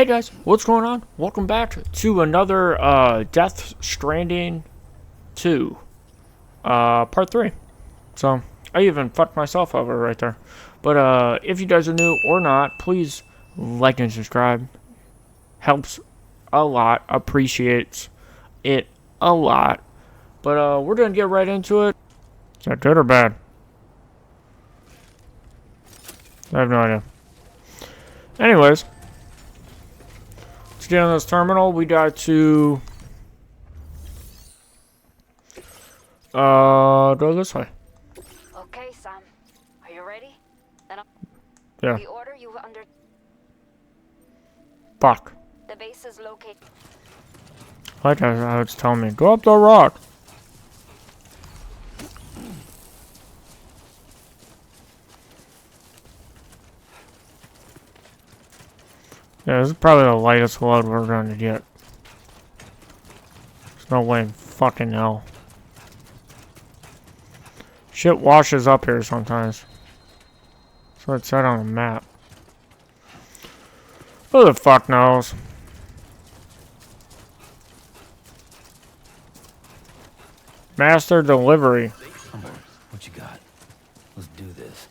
Hey guys, what's going on? Welcome back to another Death Stranding 2, part 3. So, I even fucked myself over right there. But if you guys are new or not, please like and subscribe. Helps a lot, appreciates it a lot. But we're gonna get right into it. Is that good or bad? I have no idea. Anyways, let's get on this terminal. We got to go this way. Okay, Sam. Are you ready? Then Yeah. the order you under Fuck. the base is located. Like how it's telling me, go up the rock. Yeah, this is probably the lightest load we're going to get. There's no way in fucking hell. Shit washes up here sometimes. That's what it said on the map. Who the fuck knows? Master delivery. What you got? Let's do this.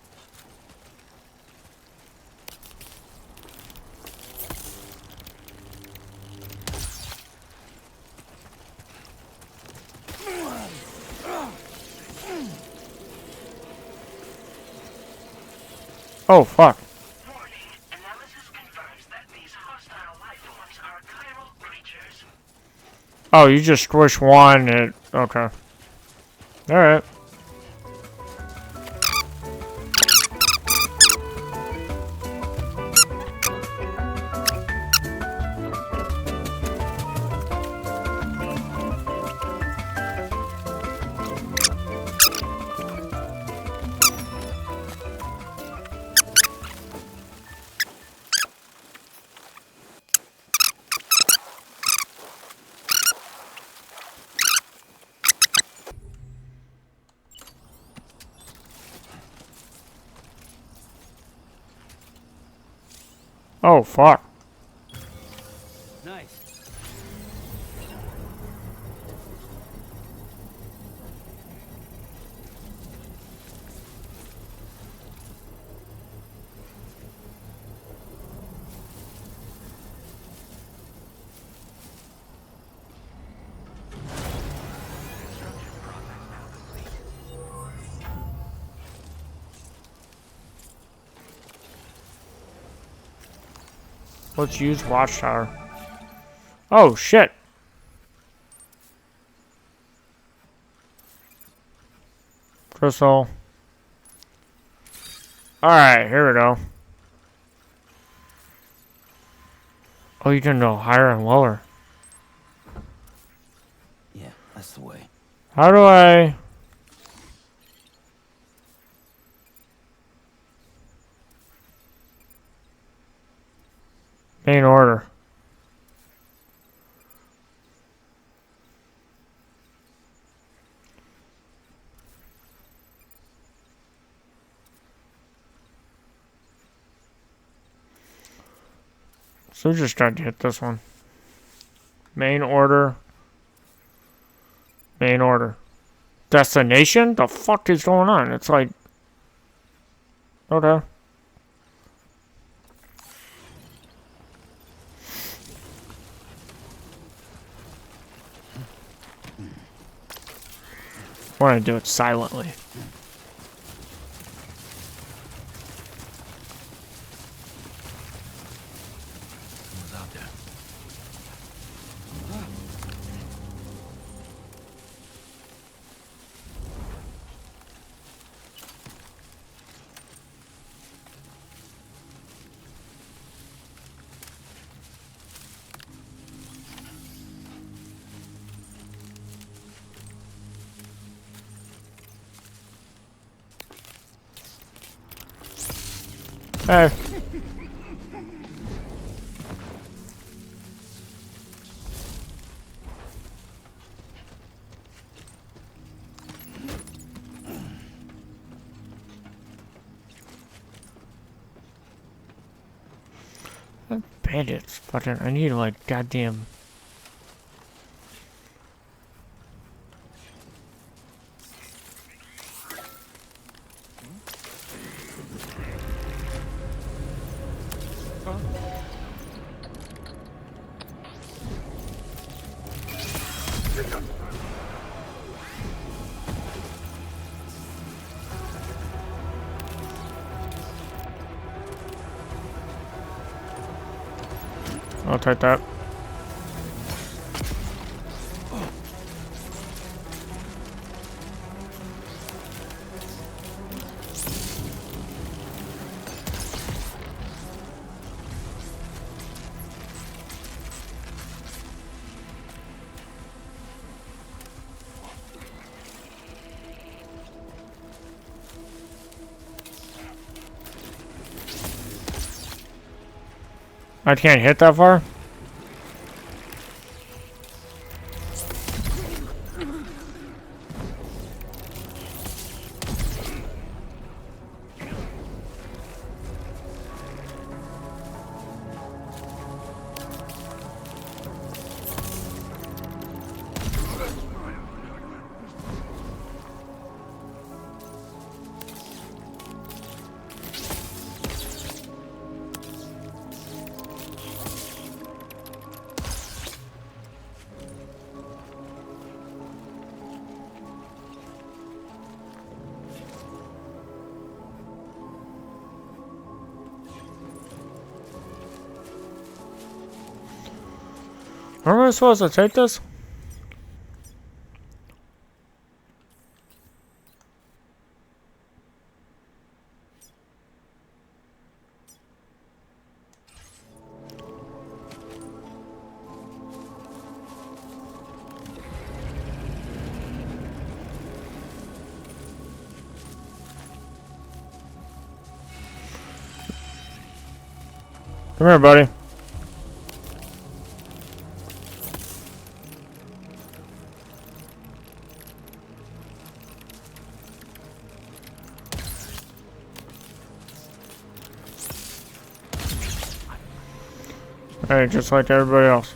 Oh fuck. Warning. Analysis confirms that these hostile life forms are chiral creatures. Oh, you just squish one. Okay. Alright. Oh fuck. Nice. Let's use watchtower. Oh shit. Crystal. Alright, here we go. Oh, you can go higher and lower. Yeah, that's the way. How do I... Main order. So we just tried to hit this one. Main order. Main order. Destination? The fuck is going on? It's like... Okay. I want to do it silently. Someone's out there. Hey. bandits, but I need like goddamn. I'll take that. I can't hit that far? Where am I supposed to take this? Come here, buddy. Hey, just like everybody else.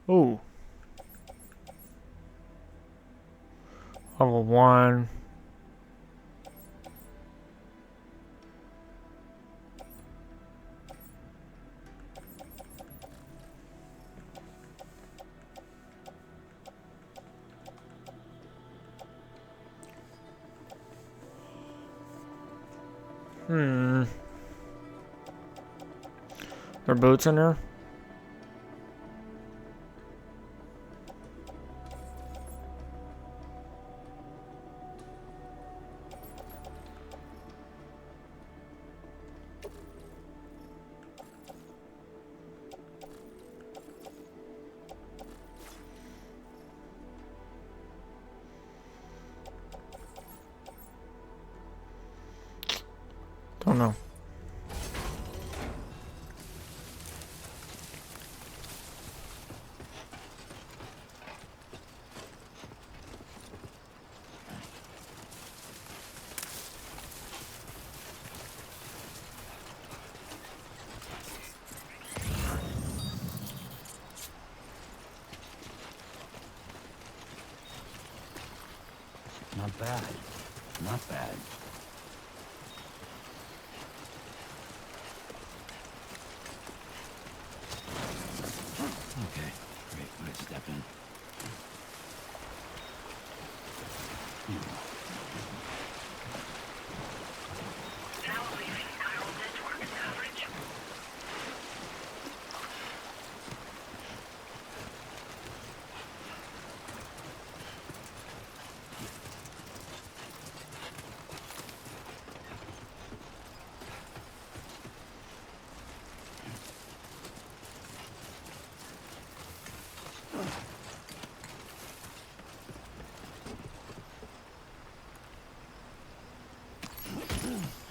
Ooh. Level 1. There are boots in there? Don't know. Not bad. Not bad. Okay, great. Let's step in. Now leaving chiral network coverage.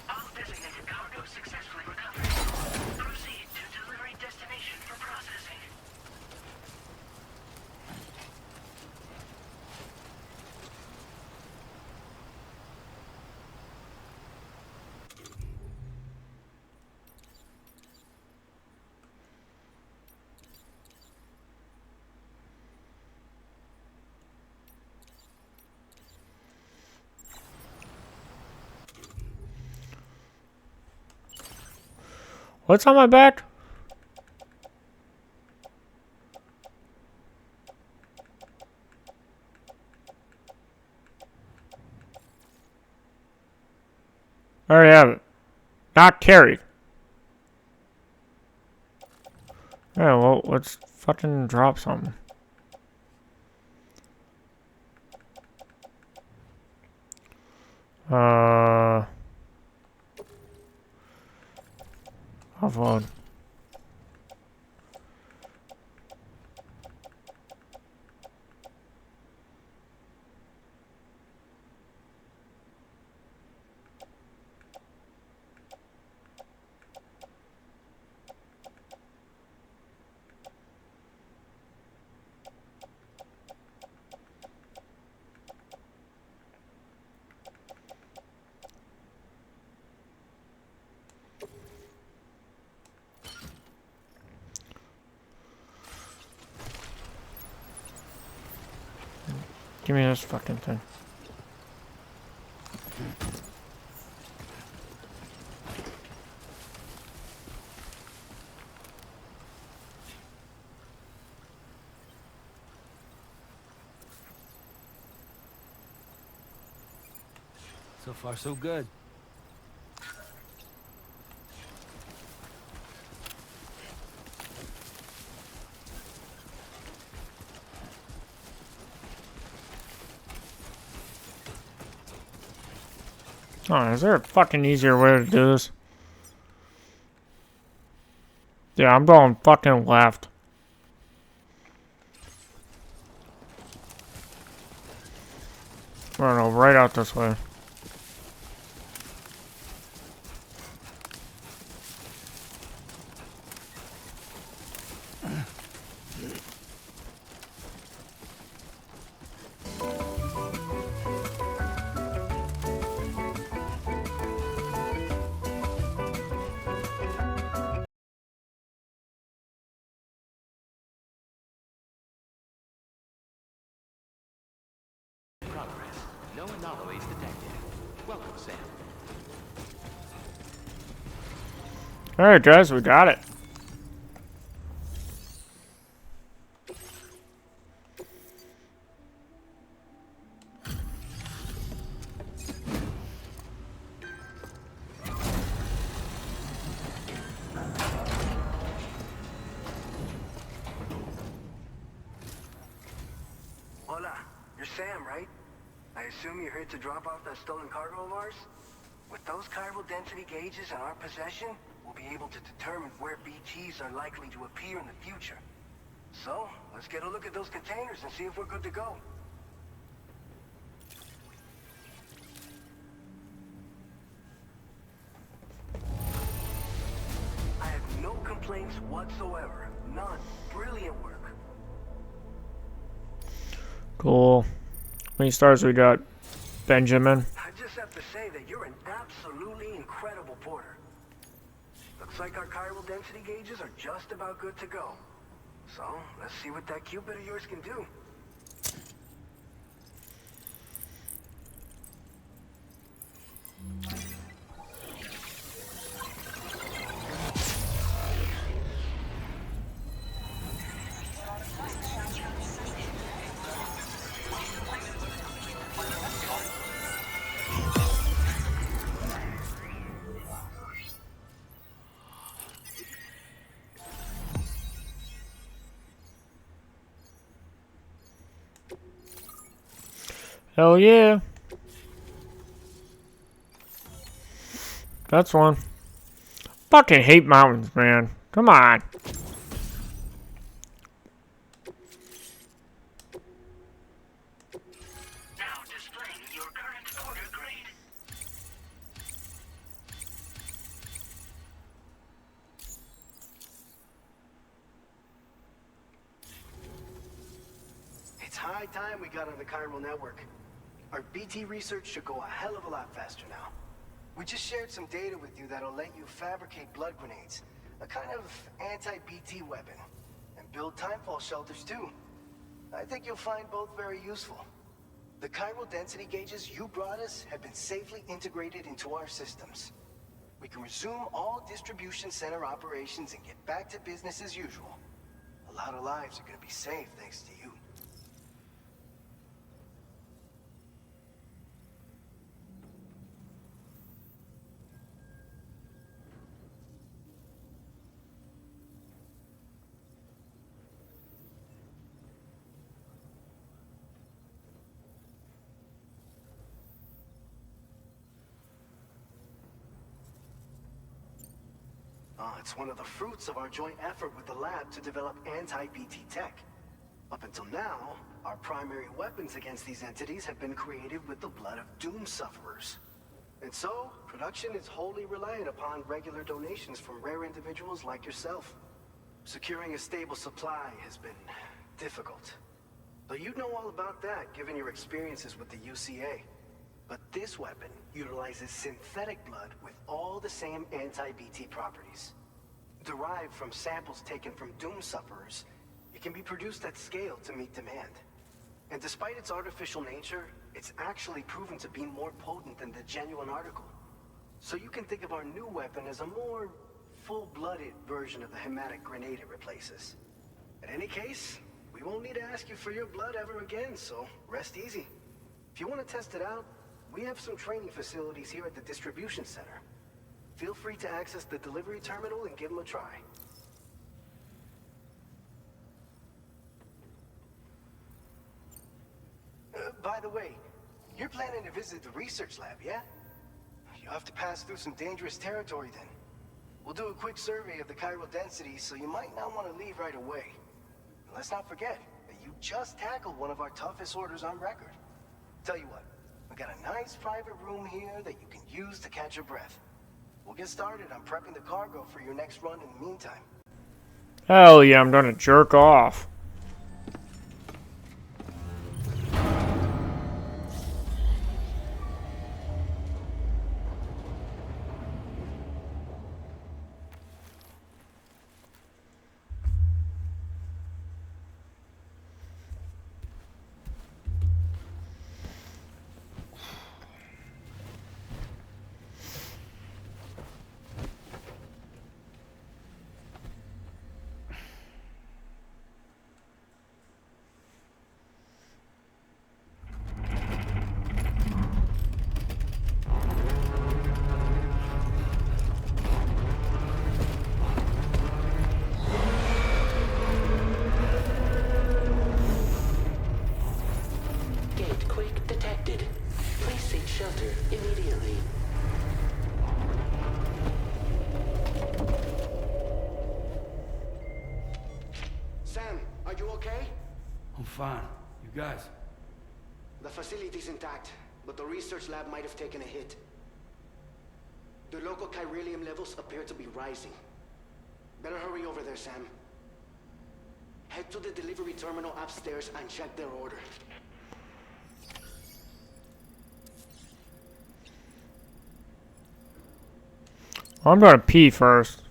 All designated cargo successfully recovered. Proceed to delivery destination for processing. What's on my back? I already have it. Not carried. Yeah, well, let's fucking drop something. Offload. Give me this fucking thing. So far, so good. Oh, is there a fucking easier way to do this? Yeah, I'm going fucking left. We're gonna go right out this way. Progress. No anomalies detected. Welcome, Sam. Alright, guys, we got it. Hola, you're Sam, right? I assume you're here to drop off that stolen cargo of ours? With those chiral density gauges in our possession, we'll be able to determine where BTs are likely to appear in the future. So, let's get a look at those containers and see if we're good to go. I have no complaints whatsoever. None. Brilliant work. Cool. How many stars we got? Benjamin. I just have to say that you're an absolutely incredible porter. Looks like our chiral density gauges are just about good to go. So, let's see what that Cupid of yours can do. Hell yeah. That's one. Fucking hate mountains, man. Come on. Now displaying your current order grade. It's high time we got on the chiral network. Our BT research should go a hell of a lot faster now. We just shared some data with you that'll let you fabricate blood grenades, a kind of anti-BT weapon, and build timefall shelters too. I think you'll find both very useful. The chiral density gauges you brought us have been safely integrated into our systems. We can resume all distribution center operations and get back to business as usual. A lot of lives are gonna be saved thanks to you. It's one of the fruits of our joint effort with the lab to develop anti-BT tech. Up until now, our primary weapons against these entities have been created with the blood of doom sufferers. And so, production is wholly reliant upon regular donations from rare individuals like yourself. Securing a stable supply has been difficult. But you'd know all about that given your experiences with the UCA. But this weapon utilizes synthetic blood with all the same anti-BT properties. Derived from samples taken from doom sufferers, it can be produced at scale to meet demand. And despite its artificial nature, it's actually proven to be more potent than the genuine article. So you can think of our new weapon as a more full-blooded version of the hematic grenade it replaces. In any case, we won't need to ask you for your blood ever again, so rest easy. If you want to test it out, we have some training facilities here at the distribution center. Feel free to access the delivery terminal and give them a try. By the way, you're planning to visit the research lab, yeah? You'll have to pass through some dangerous territory then. We'll do a quick survey of the chiral density, so you might not want to leave right away. And let's not forget that you just tackled one of our toughest orders on record. Tell you what, we got a nice private room here that you can use to catch your breath. We'll get started on prepping the cargo for your next run in the meantime. Hell yeah, I'm gonna jerk off. Gate quake detected. Please seek shelter immediately. Sam, are you okay? I'm fine. You guys? The facility's intact, but the research lab might have taken a hit. The local chiralium levels appear to be rising. Better hurry over there, Sam. Head to the delivery terminal upstairs and check their order. I'm gonna pee first.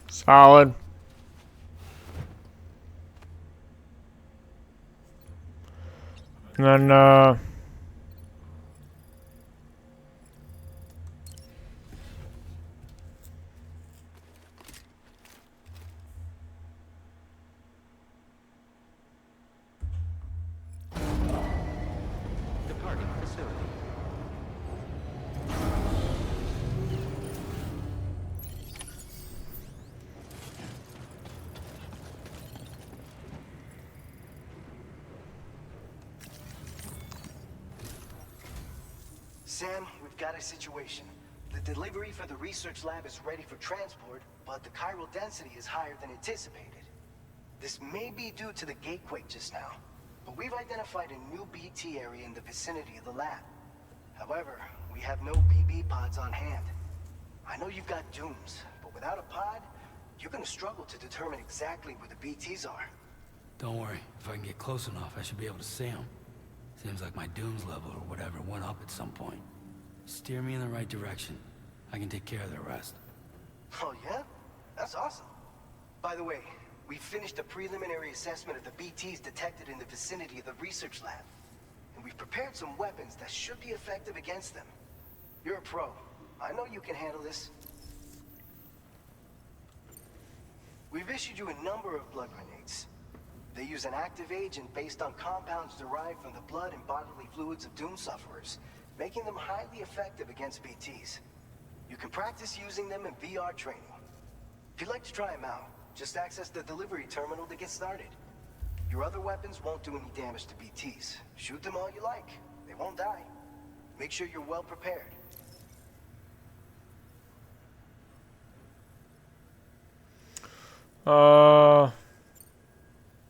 Solid. And then, Sam, we've got a situation. The delivery for the research lab is ready for transport, but the chiral density is higher than anticipated. This may be due to the gatequake just now, but we've identified a new BT area in the vicinity of the lab. However, we have no BB pods on hand. I know you've got dooms, but without a pod, you're gonna struggle to determine exactly where the BTs are. Don't worry. If I can get close enough, I should be able to see them. Seems like my dooms level or whatever went up at some point. Steer me in the right direction. I can take care of the rest. Oh yeah? That's awesome. By the way, we finished a preliminary assessment of the BTs detected in the vicinity of the research lab. And we've prepared some weapons that should be effective against them. You're a pro. I know you can handle this. We've issued you a number of blood grenades. They use an active agent based on compounds derived from the blood and bodily fluids of doom sufferers, making them highly effective against BTs. You can practice using them in VR training. If you'd like to try them out, just access the delivery terminal to get started. Your other weapons won't do any damage to BTs. Shoot them all you like. They won't die. Make sure you're well prepared.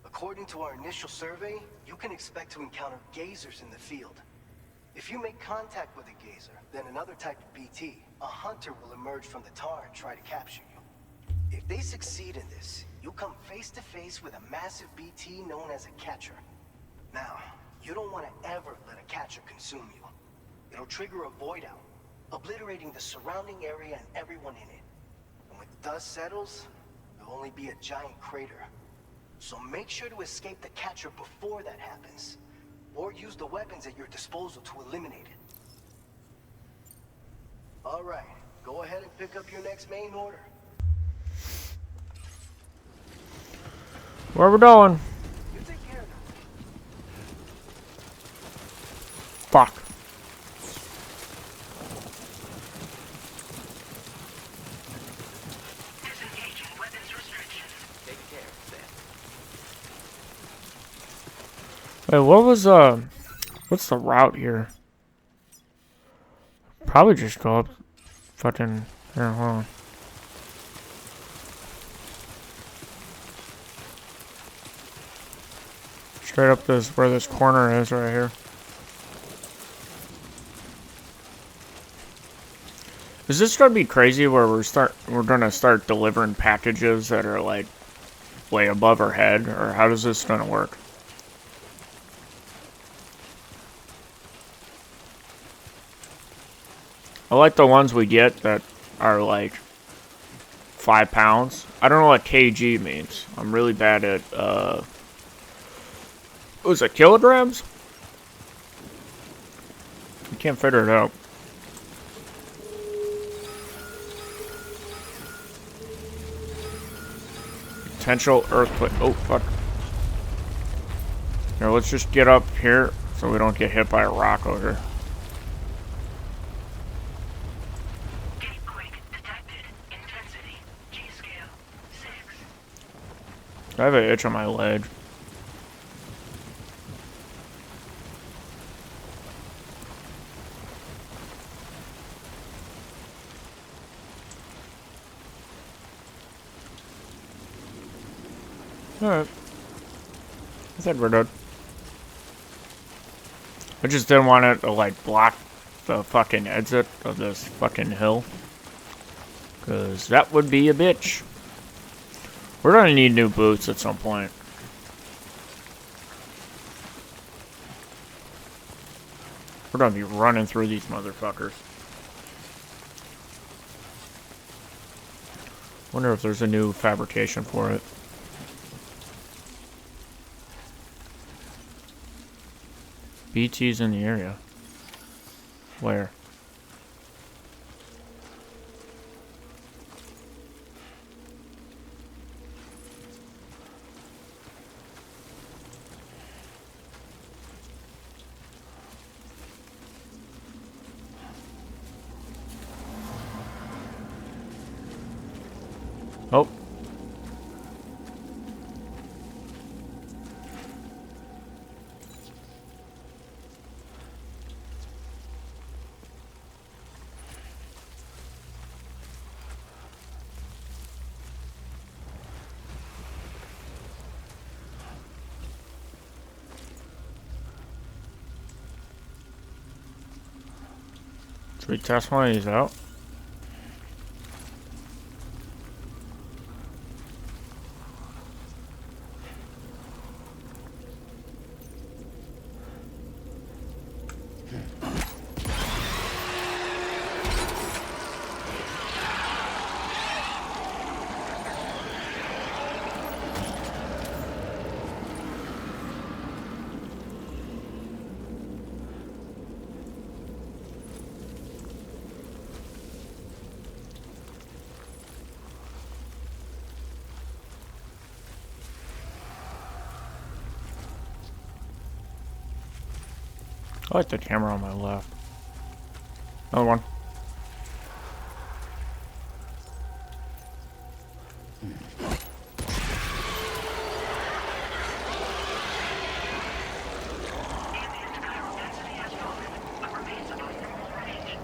According to our initial survey, you can expect to encounter gazers in the field. If you make contact with a gazer, then another type of BT, a hunter will emerge from the tar and try to capture you. If they succeed in this, you'll come face to face with a massive BT known as a catcher. Now, you don't want to ever let a catcher consume you. It'll trigger a void out, obliterating the surrounding area and everyone in it. And when the dust settles, there'll only be a giant crater. So make sure to escape the catcher before that happens, or use the weapons at your disposal to eliminate it. All right, go ahead and pick up your next main order. Where we going? You take care of them. Fuck. Disengaging weapons restrictions. Take care, Sam. Wait, what's the route here? Probably just go up fucking here, hold on. Straight up this where this corner is right here. Is this gonna be crazy where we're gonna start delivering packages that are like way above our head, or how does this gonna work? I like the ones we get that are like 5 pounds. I don't know what kg means. I'm really bad at was it kilograms? I can't figure it out. Potential earthquake. Oh, fuck. Here, let's just get up here so we don't get hit by a rock over here. Gatequake detected. Intensity. G-scale. 6. I have an itch on my leg. Alright. I said we're done. I just didn't want it to, like, block the fucking exit of this fucking hill. Because that would be a bitch. We're gonna need new boots at some point. We're gonna be running through these motherfuckers. Wonder if there's a new fabrication for it. BT's in the area. Where? Oh. we test one of these out? I like the camera on my left. Another one. Ambient chiral density has fallen, but remains above normal range.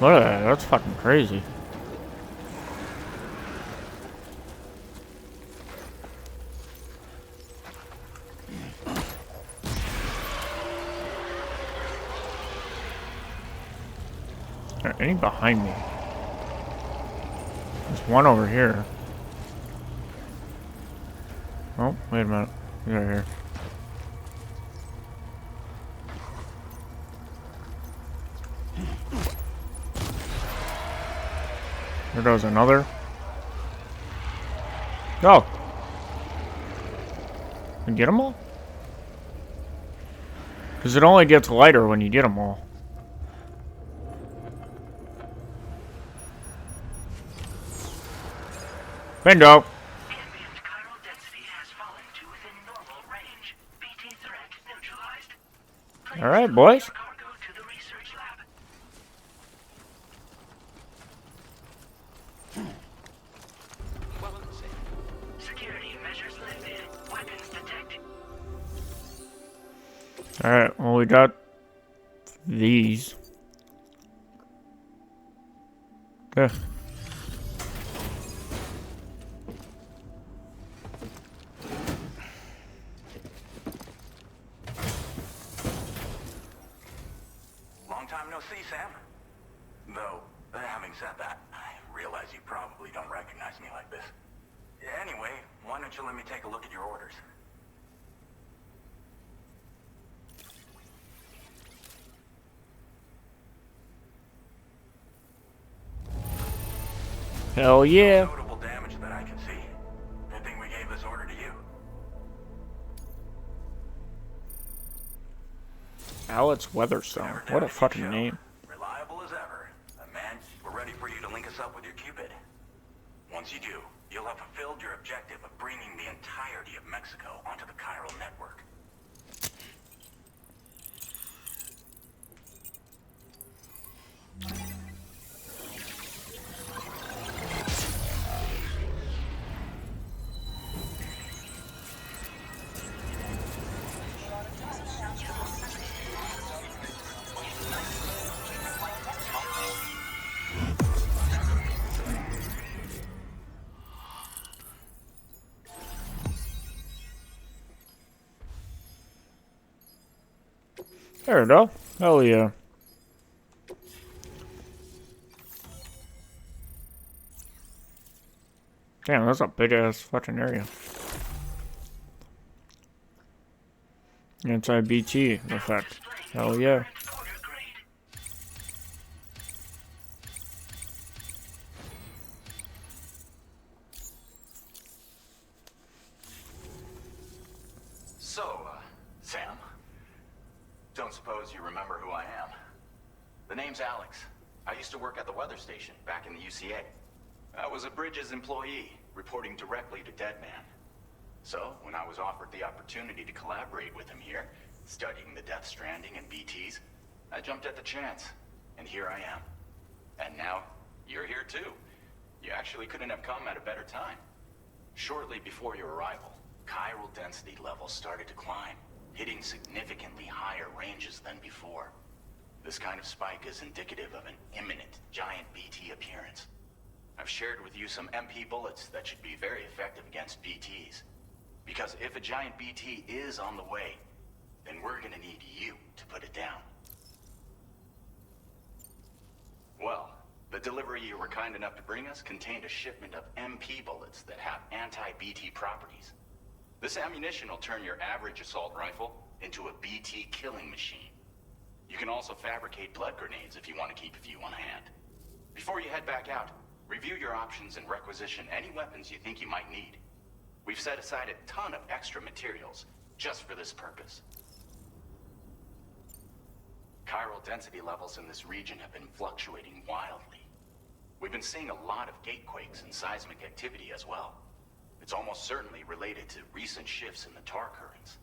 Look at that, that's fucking crazy. There any behind me? There's one over here. Oh, wait a minute. He's right here. There goes another. Go! And get them all? Because it only gets lighter when you get them all. Bingo! Ambient chiral density has fallen to within normal range. BT threat neutralized. Please Alright, deliver boys. your cargo to the research lab. Security measures lifted. Weapons detected. Alright, well, we got these. Okay. Long time no see, Sam. Though, having said that, I realize you probably don't recognize me like this. Anyway, why don't you let me take a look at your orders? Hell yeah. Notable damage that I can see. Good thing we gave this order to you. Alex Weatherstone. What a fucking name. Reliable as ever. Man, we're ready for you to link us up with your Cupid. Once you do, you'll have fulfilled your objective of bringing the entirety of Mexico onto the chiral network. There we go. Hell yeah. Damn, that's a big ass fucking area. Anti-BT effect. Hell yeah. Order grade. So, Sam, don't suppose you remember who I am? The name's Alex. I used to work at the weather station back in the UCA. I was a Bridges employee, reporting directly to Deadman. So, when I was offered the opportunity to collaborate with him here, studying the Death Stranding and BTs, I jumped at the chance, and here I am. And now, you're here too. You actually couldn't have come at a better time. Shortly before your arrival, chiral density levels started to climb, hitting significantly higher ranges than before. This kind of spike is indicative of an imminent giant BT appearance. I've shared with you some MP bullets that should be very effective against BTs. Because if a giant BT is on the way, then we're gonna need you to put it down. Well, the delivery you were kind enough to bring us contained a shipment of MP bullets that have anti-BT properties. This ammunition will turn your average assault rifle into a BT killing machine. You can also fabricate blood grenades if you want to keep a few on hand. Before you head back out, review your options and requisition any weapons you think you might need. We've set aside a ton of extra materials just for this purpose. Chiral density levels in this region have been fluctuating wildly. We've been seeing a lot of gatequakes and seismic activity as well. It's almost certainly related to recent shifts in the tar currents.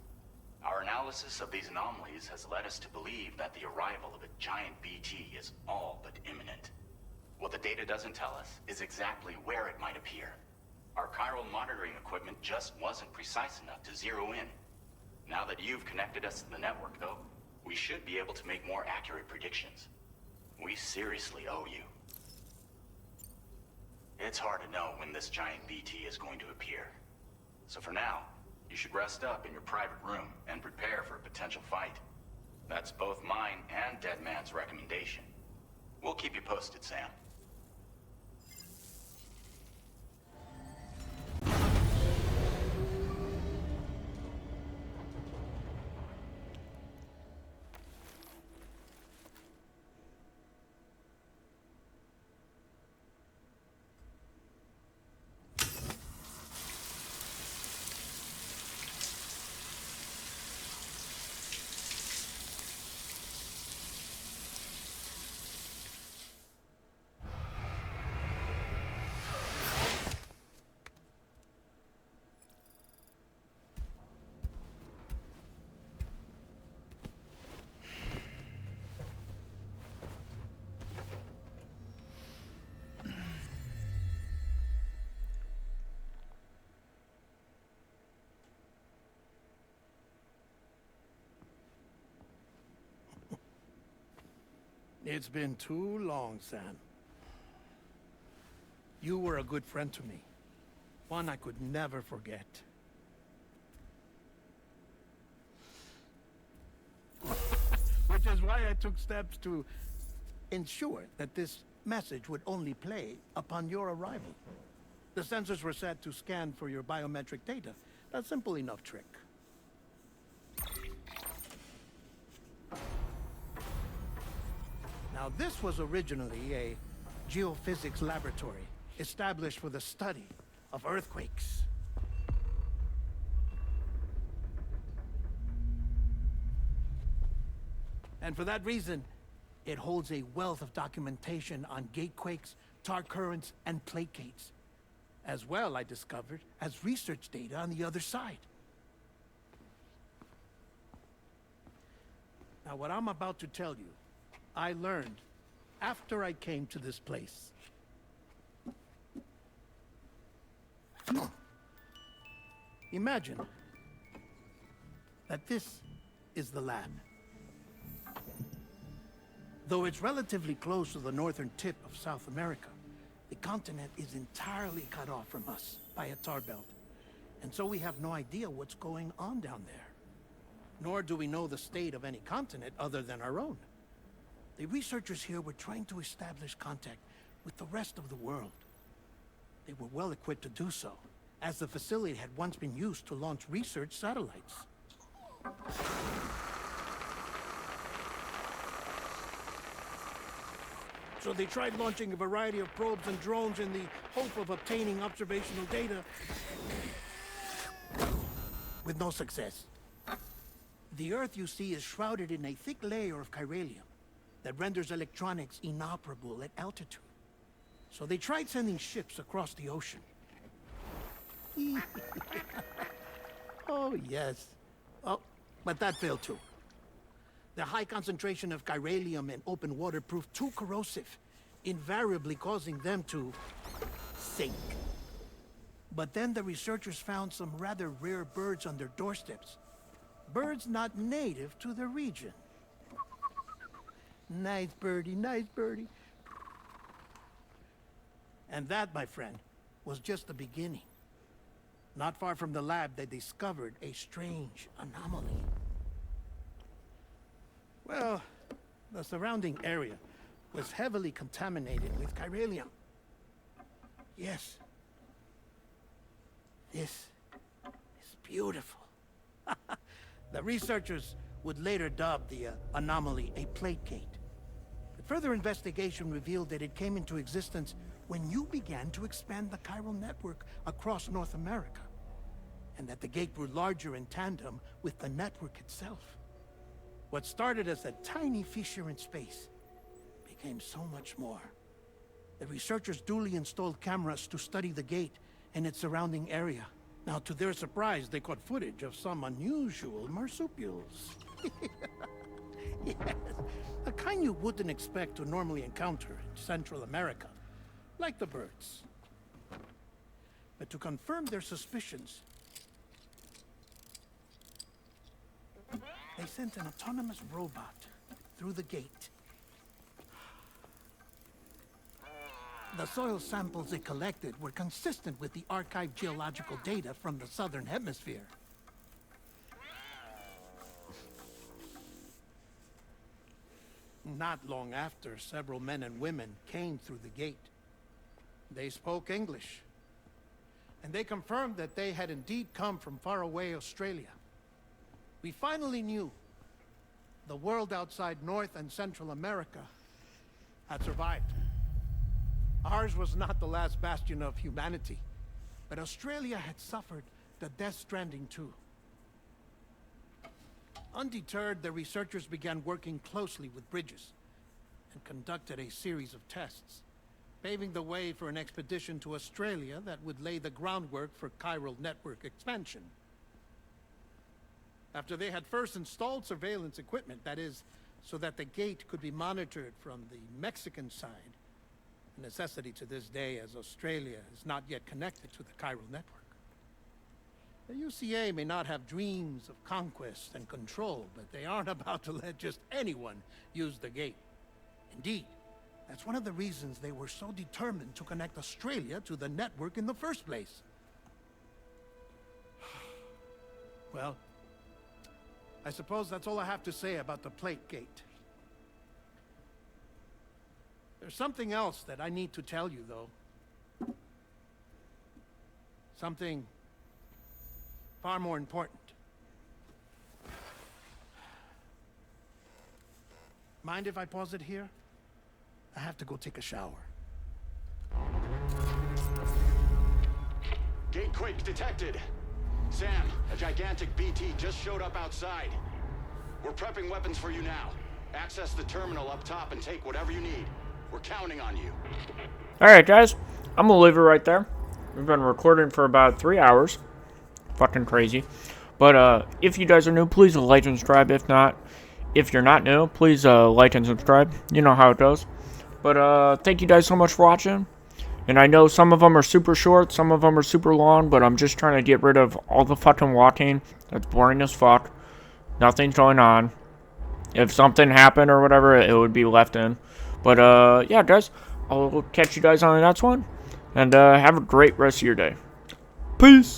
Our analysis of these anomalies has led us to believe that the arrival of a giant BT is all but imminent. What the data doesn't tell us is exactly where it might appear. Our chiral monitoring equipment just wasn't precise enough to zero in. Now that you've connected us to the network, though, we should be able to make more accurate predictions. We seriously owe you. It's hard to know when this giant BT is going to appear. So for now, you should rest up in your private room and prepare for a potential fight. That's both mine and Deadman's recommendation. We'll keep you posted, Sam. It's been too long, Sam. You were a good friend to me. One I could never forget. Which is why I took steps to ensure that this message would only play upon your arrival. The sensors were set to scan for your biometric data. A simple enough trick. Now, this was originally a geophysics laboratory established for the study of earthquakes. And for that reason, it holds a wealth of documentation on gatequakes, tar currents, and placates. As well, I discovered, as research data on the other side. Now, what I'm about to tell you, I learned after I came to this place. Imagine that this is the lab. Though it's relatively close to the northern tip of South America, the continent is entirely cut off from us by a tar belt. And so we have no idea what's going on down there. Nor do we know the state of any continent other than our own. The researchers here were trying to establish contact with the rest of the world. They were well equipped to do so, as the facility had once been used to launch research satellites. So they tried launching a variety of probes and drones in the hope of obtaining observational data, with no success. The Earth, you see, is shrouded in a thick layer of chiralium that renders electronics inoperable at altitude. So they tried sending ships across the ocean. Oh, yes. Oh, but that failed too. The high concentration of chiralium in open water proved too corrosive, invariably causing them to sink. But then the researchers found some rather rare birds on their doorsteps. Birds not native to the region. Nice birdie, nice birdie. And that, my friend, was just the beginning. Not far from the lab, they discovered a strange anomaly. Well, the surrounding area was heavily contaminated with chiralium. Yes. This is beautiful. The researchers would later dub the anomaly a plate gate. But further investigation revealed that it came into existence when you began to expand the chiral network across North America, and that the gate grew larger in tandem with the network itself. What started as a tiny fissure in space became so much more. The researchers duly installed cameras to study the gate and its surrounding area. Now, to their surprise, they caught footage of some unusual marsupials. Yes, a kind you wouldn't expect to normally encounter in Central America, like the birds. But to confirm their suspicions, they sent an autonomous robot through the gate. The soil samples it collected were consistent with the archived geological data from the southern hemisphere. Not long after, several men and women came through the gate. They spoke English, and they confirmed that they had indeed come from faraway Australia. We finally knew the world outside North and Central America had survived. Ours was not the last bastion of humanity, but Australia had suffered the death stranding too. Undeterred, the researchers began working closely with Bridges and conducted a series of tests, paving the way for an expedition to Australia that would lay the groundwork for chiral network expansion. After they had first installed surveillance equipment, that is, so that the gate could be monitored from the Mexican side, a necessity to this day as Australia is not yet connected to the chiral network. The UCA may not have dreams of conquest and control, but they aren't about to let just anyone use the gate. Indeed, that's one of the reasons they were so determined to connect Australia to the network in the first place. Well, I suppose that's all I have to say about the plate gate. There's something else that I need to tell you, though. Something far more important. Mind if I pause it here? I have to go take a shower. Gate quake detected. Sam, a gigantic BT just showed up outside. We're prepping weapons for you now. Access the terminal up top and take whatever you need. We're counting on you. Alright, guys. I'm going to leave it right there. We've been recording for about 3 hours. Fucking crazy. But if you guys are new, please like and subscribe. If you're not new, please like and subscribe. You know how it goes. But thank you guys so much for watching. And I know some of them are super short, some of them are super long, but I'm just trying to get rid of all the fucking walking. That's boring as fuck. Nothing's going on. If something happened or whatever, it would be left in. But yeah, guys, I'll catch you guys on the next one. And have a great rest of your day. Peace!